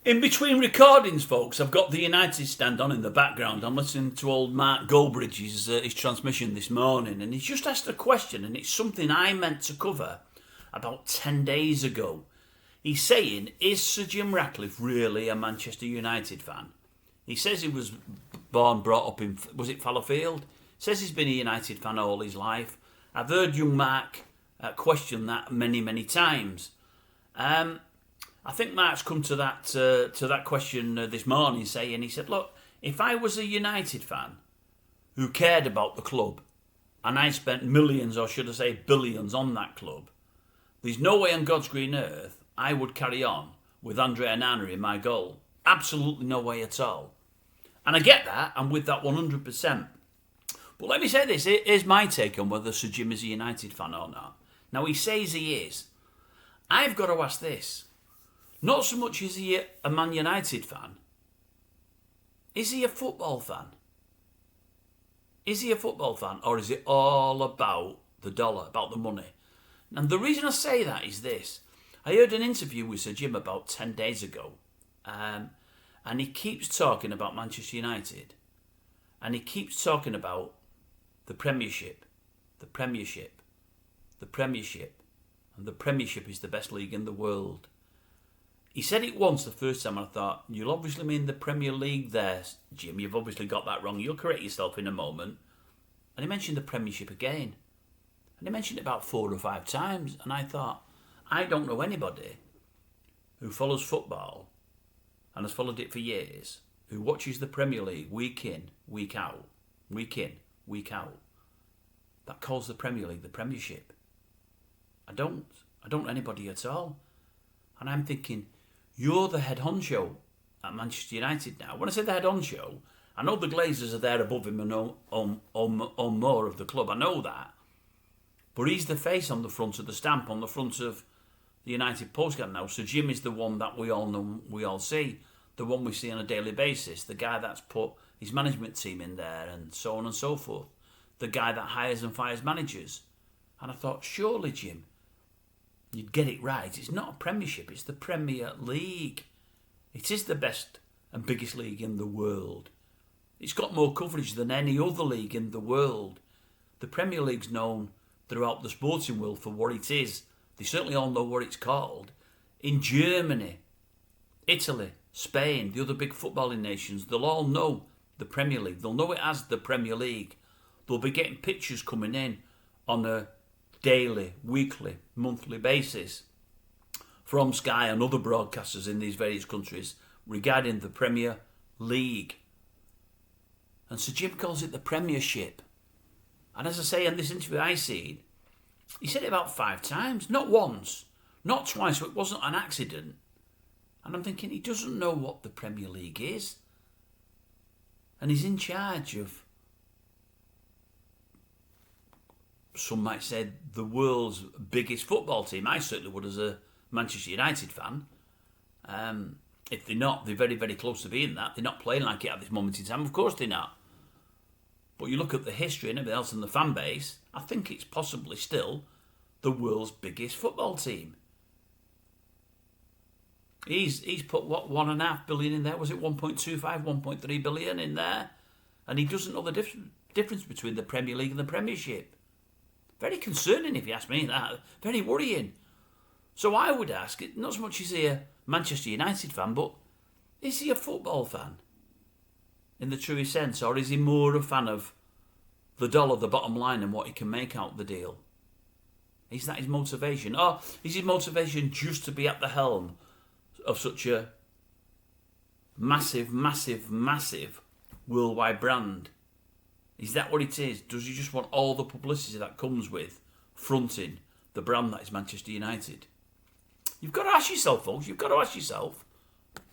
In between recordings, folks, I've got the United stand on in the background. I'm listening to old Mark Goldbridge's his transmission this morning, and he's just asked a question, and it's something I meant to cover about 10 days ago. He's saying, is Sir Jim Ratcliffe really a Manchester United fan? He says he was born, brought up in, was it Fallowfield? Says he's been a United fan all his life. I've heard young Mark question that many, many times. I think Mark's come to that question this morning, saying, he said, look, if I was a United fan who cared about the club and I spent millions, or should I say billions, on that club, there's no way on God's green earth I would carry on with Andre Onana in my goal. Absolutely no way at all. And I get that, I'm with that 100%. But let me say this, here's my take on whether Sir Jim is a United fan or not. Now, he says he is. I've got to ask this. Not so much is he a Man United fan. Is he a football fan? Is he a football fan, or is it all about the dollar, about the money? And the reason I say that is this. I heard an interview with Sir Jim about 10 days ago, and he keeps talking about Manchester United, and he keeps talking about the Premiership, the Premiership, the Premiership, and the Premiership is the best league in the world. He said it once the first time, and I thought, you'll obviously mean the Premier League there, Jim. You've obviously got that wrong. You'll correct yourself in a moment. And he mentioned the Premiership again. And he mentioned it about 4 or 5 times. And I thought, I don't know anybody who follows football and has followed it for years, who watches the Premier League week in, week out, that calls the Premier League the Premiership. I don't know anybody at all. And I'm thinking, you're the head honcho at Manchester United now. When I say the head honcho, I know the Glazers are there above him and own more of the club. I know that. But he's the face on the front of the stamp, on the front of the United postcard now. So Jim is the one that we all know, we all see. The one we see on a daily basis. The guy that's put his management team in there and so on and so forth. The guy that hires and fires managers. And I thought, surely, Jim, you'd get it right. It's not a Premiership, it's the Premier League. It is the best and biggest league in the world. It's got more coverage than any other league in the world. The Premier League's known throughout the sporting world for what it is. They certainly all know what it's called. In Germany, Italy, Spain, the other big footballing nations, they'll all know the Premier League. They'll know it as the Premier League. They'll be getting pictures coming in on a daily, weekly, monthly basis from Sky and other broadcasters in these various countries regarding the Premier League. And Sir Jim calls it the Premiership. And as I say in this interview I seen, he said it about 5 times, not once, not twice, so it wasn't an accident. And I'm thinking, he doesn't know what the Premier League is. And he's in charge of, some might say, the world's biggest football team. I certainly would as a Manchester United fan. If they're not, they're very, very close to being that. They're not playing like it at this moment in time. Of course they're not. But you look at the history and everything else in the fan base, I think it's possibly still the world's biggest football team. He's put, what, 1.5 billion in there? Was it 1.25, 1.3 billion in there? And he doesn't know the difference between the Premier League and the Premiership. Very concerning, if you ask me that. Very worrying. So I would ask, not so much is he a Manchester United fan, but is he a football fan? In the truest sense, or is he more a fan of the dollar, the bottom line, and what he can make out of the deal? Is that his motivation? Or is his motivation just to be at the helm of such a massive, massive, massive worldwide brand? Is that what it is? Does he just want all the publicity that comes with fronting the brand that is Manchester United? You've got to ask yourself, folks, you've got to ask yourself,